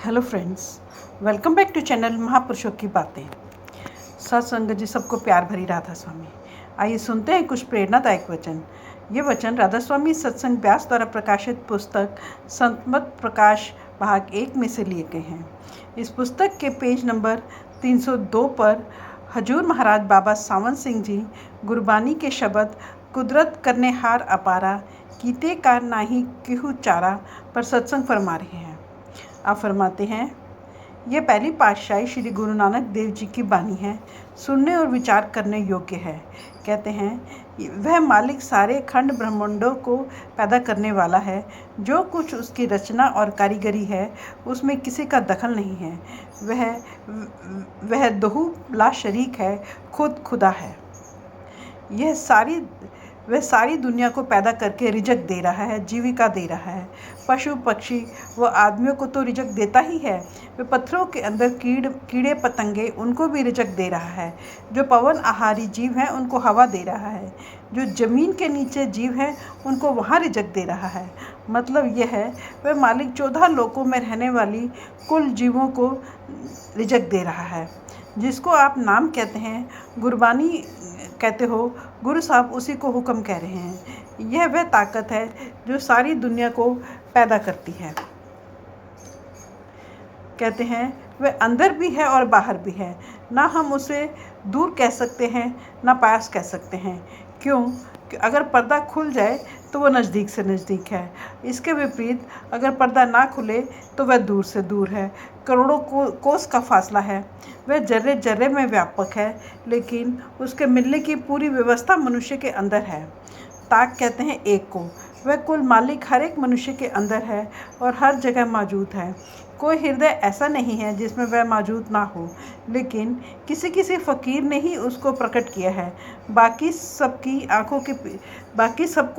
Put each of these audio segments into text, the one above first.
Hello friends, welcome back to channel महापुरुषों की बातें। सत्संग जी सबको प्यार भरी राधा स्वामी। आइए सुनते हैं कुछ प्रेरणादायक वचन। ये वचन राधा स्वामी सत्संग व्यास द्वारा प्रकाशित पुस्तक संतमत प्रकाश भाग 1 में से लिए गए हैं। इस पुस्तक के पेज नंबर 302 पर हजूर महाराज बाबा सावन सिंह जी गुरबानी के शब्द कुदरत करने हार अपारा कीते कार नाही किहु चारा पर सत्संग फरमा रहे हैं। आप फरमाते हैं, यह पहली पातशाही श्री गुरु नानक देव जी की बानी है, सुनने और विचार करने योग्य है। कहते हैं वह मालिक सारे खंड ब्रह्मांडों को पैदा करने वाला है। जो कुछ उसकी रचना और कारीगरी है उसमें किसी का दखल नहीं है। वह दोहू ला शरीक है, खुद खुदा है। वह सारी दुनिया को पैदा करके रिजक दे रहा है, जीविका दे रहा है। पशु पक्षी व आदमियों को तो रिजक देता ही है, वह पत्थरों के अंदर कीड़े पतंगे उनको भी रिजक दे रहा है। जो पवन आहारी जीव हैं उनको हवा दे रहा है। जो जमीन के नीचे जीव हैं उनको वहाँ रिजक दे रहा है। मतलब यह है, वह मालिक 14 लोकों में रहने वाली कुल जीवों को रिजक दे रहा है। जिसको आप नाम कहते हैं, गुरबानी कहते हो, गुरु साहब उसी को हुक्म कह रहे हैं। यह वह ताकत है जो सारी दुनिया को पैदा करती है। कहते हैं वह अंदर भी है और बाहर भी है। ना हम उसे दूर कह सकते हैं, ना पास कह सकते हैं। क्यों? अगर पर्दा खुल जाए तो वह नज़दीक से नज़दीक है। इसके विपरीत अगर पर्दा ना खुले तो वह दूर से दूर है। करोड़ों कोस का फासला है। वह जर्रे जर्रे में व्यापक है, लेकिन उसके मिलने की पूरी व्यवस्था मनुष्य के अंदर है। ताक कहते हैं एक को। वह कुल मालिक हर एक मनुष्य के अंदर है और हर जगह मौजूद है। कोई हृदय ऐसा नहीं है जिसमें वह मौजूद ना हो, लेकिन किसी फ़कीर ने ही उसको प्रकट किया है। बाकी सबको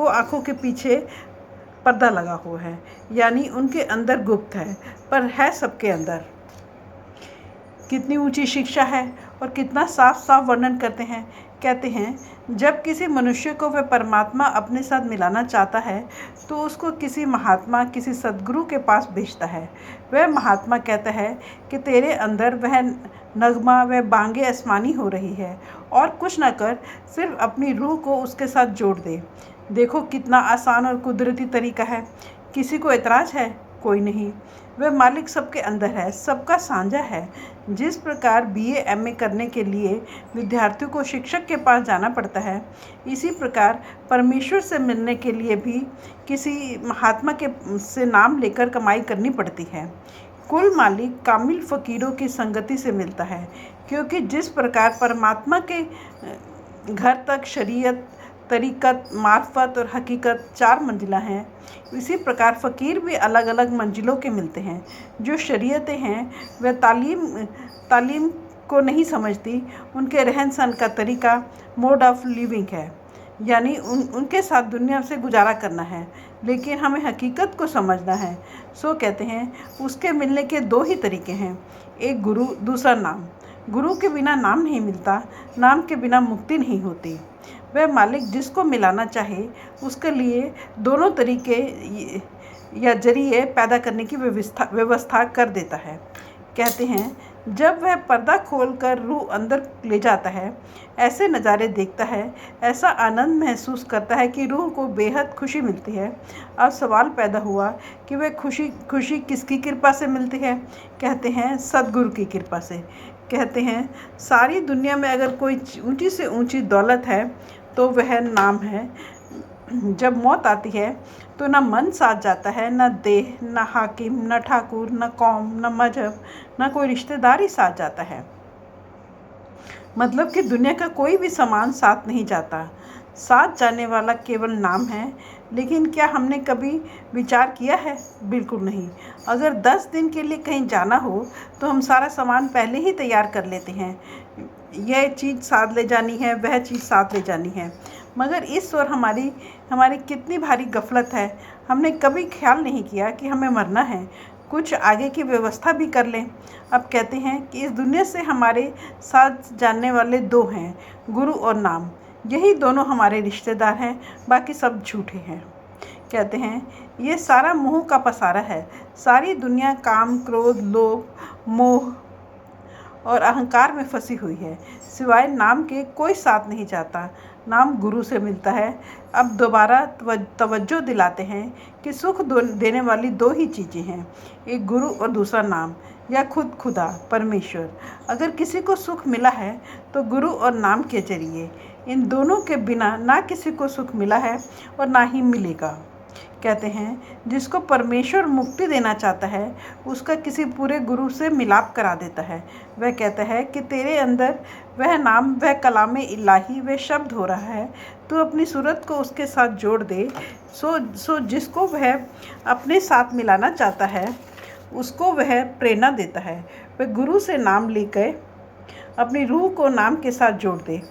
आँखों के पीछे पर्दा लगा हुआ है, यानी उनके अंदर गुप्त है, पर है सबके अंदर। कितनी ऊंची शिक्षा है और कितना साफ साफ वर्णन करते हैं। कहते हैं जब किसी मनुष्य को वह परमात्मा अपने साथ मिलाना चाहता है तो उसको किसी महात्मा, किसी सद्गुरु के पास भेजता है। वह महात्मा कहता है कि तेरे अंदर वह नगमा, वह बांगे आसमानी हो रही है, और कुछ न कर, सिर्फ अपनी रूह को उसके साथ जोड़ दे। देखो कितना आसान और कुदरती तरीका है। किसी को एतराज़ है? कोई नहीं। वह मालिक सबके अंदर है, सबका साझा है। जिस प्रकार BA MA करने के लिए विद्यार्थियों को शिक्षक के पास जाना पड़ता है, इसी प्रकार परमेश्वर से मिलने के लिए भी किसी महात्मा से नाम लेकर कमाई करनी पड़ती है। कुल मालिक कामिल फ़कीरों की संगति से मिलता है, क्योंकि जिस प्रकार परमात्मा के घर तक शरीयत, तरीक़त, मार्फत और हकीकत 4 मंजिला हैं, इसी प्रकार फ़कीर भी अलग अलग मंजिलों के मिलते हैं। जो शरीयतें हैं वह तालीम को नहीं समझती, उनके रहन सहन का तरीका मोड ऑफ लिविंग है, यानी उनके साथ दुनिया से गुजारा करना है। लेकिन हमें हकीकत को समझना है। सो कहते हैं उसके मिलने के 2 ही तरीके हैं, एक गुरु, दूसरा नाम। गुरु के बिना नाम नहीं मिलता, नाम के बिना मुक्ति नहीं होती। वह मालिक जिसको मिलाना चाहे उसके लिए दोनों तरीके या जरिए पैदा करने की व्यवस्था कर देता है। कहते हैं जब वह पर्दा खोलकर रूह अंदर ले जाता है, ऐसे नज़ारे देखता है, ऐसा आनंद महसूस करता है कि रूह को बेहद खुशी मिलती है। अब सवाल पैदा हुआ कि वह खुशी किसकी कृपा से मिलती है? कहते हैं सद्गुरु की कृपा से। कहते हैं सारी दुनिया में अगर कोई ऊंची से ऊंची दौलत है तो वह नाम है। जब मौत आती है तो न मन साथ जाता है, न देह, न हाकिम, न ठाकुर, न कौम, न मजहब, न कोई रिश्तेदारी साथ जाता है। मतलब कि दुनिया का कोई भी सामान साथ नहीं जाता। साथ जाने वाला केवल नाम है। लेकिन क्या हमने कभी विचार किया है? बिल्कुल नहीं। अगर 10 दिन के लिए कहीं जाना हो तो हम सारा सामान पहले ही तैयार कर लेते हैं। यह चीज़ साथ ले जानी है, वह चीज़ साथ ले जानी है। मगर इस ओर हमारी कितनी भारी गफलत है। हमने कभी ख्याल नहीं किया कि हमें मरना है, कुछ आगे की व्यवस्था भी कर लें। अब कहते हैं कि इस दुनिया से हमारे साथ जानने वाले 2 हैं, गुरु और नाम। यही दोनों हमारे रिश्तेदार हैं, बाकी सब झूठे हैं। कहते हैं ये सारा मोह का पसारा है। सारी दुनिया काम, क्रोध, लोभ, मोह और अहंकार में फंसी हुई है। सिवाय नाम के कोई साथ नहीं जाता। नाम गुरु से मिलता है। अब दोबारा तवज्जो दिलाते हैं कि सुख देने वाली दो ही चीज़ें हैं, एक गुरु और दूसरा नाम या खुद खुदा परमेश्वर। अगर किसी को सुख मिला है तो गुरु और नाम के जरिए। इन दोनों के बिना ना किसी को सुख मिला है और ना ही मिलेगा। कहते हैं जिसको परमेश्वर मुक्ति देना चाहता है उसका किसी पूरे गुरु से मिलाप करा देता है। वह कहता है कि तेरे अंदर वह नाम, वह कलामे इलाही, वह शब्द हो रहा है। तू अपनी सूरत को उसके साथ जोड़ दे। सो जिसको वह अपने साथ मिलाना चाहता है उसको वह प्रेरणा देता है। वह गुरु से नाम लेकर अपनी रूह को नाम के साथ जोड़ दे।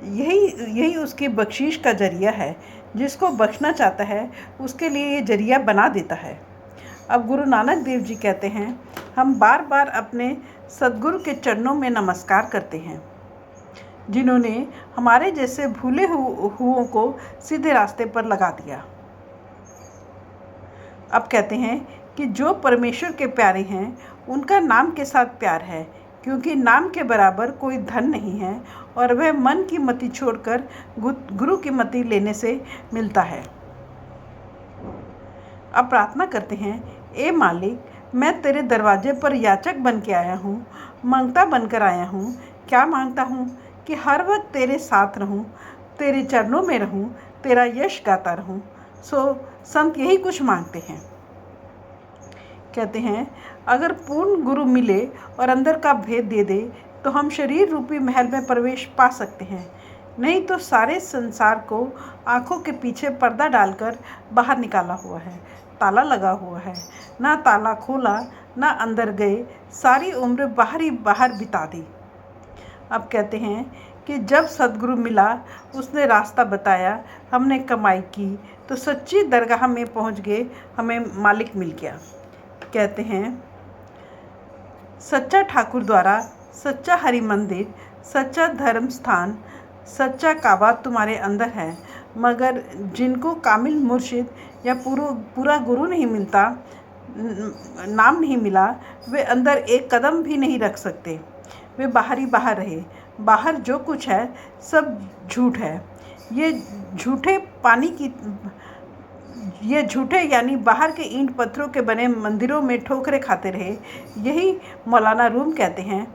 यही उसकी बख्शीश का जरिया है। जिसको बख्शना चाहता है उसके लिए ये जरिया बना देता है। अब गुरु नानक देव जी कहते हैं हम बार बार अपने सद्गुरु के चरणों में नमस्कार करते हैं, जिन्होंने हमारे जैसे भूले हुओं को सीधे रास्ते पर लगा दिया। अब कहते हैं कि जो परमेश्वर के प्यारे हैं उनका नाम के साथ प्यार है, क्योंकि नाम के बराबर कोई धन नहीं है और वह मन की मति छोड़कर गुरु की मति लेने से मिलता है। अब प्रार्थना करते हैं, ए मालिक, मैं तेरे दरवाजे पर याचक बन के आया हूँ, मांगता बनकर आया हूँ। क्या मांगता हूँ? कि हर वक्त तेरे साथ रहूँ, तेरे चरणों में रहूँ, तेरा यश गाता रहूँ। सो संत यही कुछ मांगते हैं। कहते हैं अगर पूर्ण गुरु मिले और अंदर का भेद दे दे तो हम शरीर रूपी महल में प्रवेश पा सकते हैं, नहीं तो सारे संसार को आंखों के पीछे पर्दा डालकर बाहर निकाला हुआ है, ताला लगा हुआ है। ना ताला खोला ना अंदर गए, सारी उम्र बाहर ही बाहर बिता दी। अब कहते हैं कि जब सद्गुरु मिला, उसने रास्ता बताया, हमने कमाई की तो सच्ची दरगाह में पहुंच गए, हमें मालिक मिल गया। कहते हैं सच्चा ठाकुर द्वारा, सच्चा हरि मंदिर, सच्चा धर्म स्थान, सच्चा काबा तुम्हारे अंदर है। मगर जिनको कामिल मुर्शिद या पूरा गुरु नहीं मिलता, नाम नहीं मिला, वे अंदर एक कदम भी नहीं रख सकते। वे बाहर ही बाहर रहे। बाहर जो कुछ है सब झूठ है। ये झूठे यानी बाहर के ईंट पत्थरों के बने मंदिरों में ठोकरे खाते रहे। यही मौलाना रूम कहते हैं,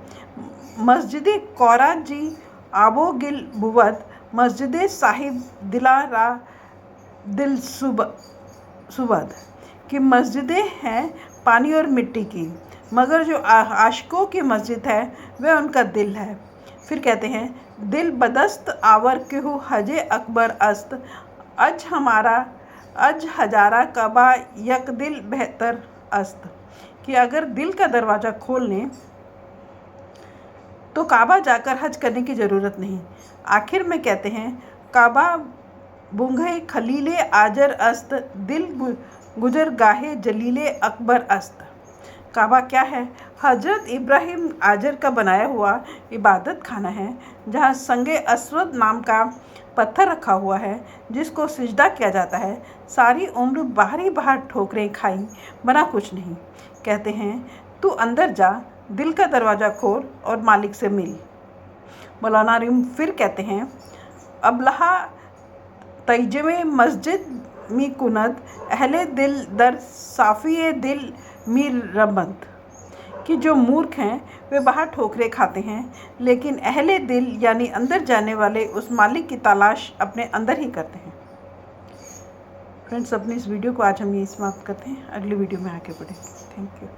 मस्जिद कौरा जी आबो गिल बुवत, मस्जिद साहिब दिलारा दिल सुबद। कि मस्जिदें हैं पानी और मिट्टी की, मगर जो आशिकों की मस्जिद है वह उनका दिल है। फिर कहते हैं दिल बदस्त आवर क्यों हजे अकबर अस्त, अज हजारा कबा यक दिल बेहतर अस्त। कि अगर दिल का दरवाज़ा खोल लें तो काबा जाकर हज करने की ज़रूरत नहीं। आखिर में कहते हैं काबा बुंगे खलीले आजर अस्त, दिल गुजर गाहे जलीले अकबर अस्त। काबा क्या है? हजरत इब्राहिम आजर का बनाया हुआ इबादत खाना है, जहाँ संगे अस्वद नाम का पत्थर रखा हुआ है, जिसको सिजदा किया जाता है। सारी उम्र बाहर ही बाहर ठोकरें खाई, बना कुछ नहीं। कहते हैं तू अंदर जा, दिल का दरवाज़ा खोल और मालिक से मिल। मौलाना रूम फिर कहते हैं अबलहा तैजमे मस्जिद मी कुनद, अहले दिल दर साफ़ी दिल मीर रबंत। कि जो मूर्ख हैं वे बाहर ठोकरे खाते हैं, लेकिन अहले दिल यानी अंदर जाने वाले उस मालिक की तलाश अपने अंदर ही करते हैं। फ्रेंड्स, अपनी इस वीडियो को आज हम यही समाप्त करते हैं। अगली वीडियो में आगे बढ़ेंगे। Thank you.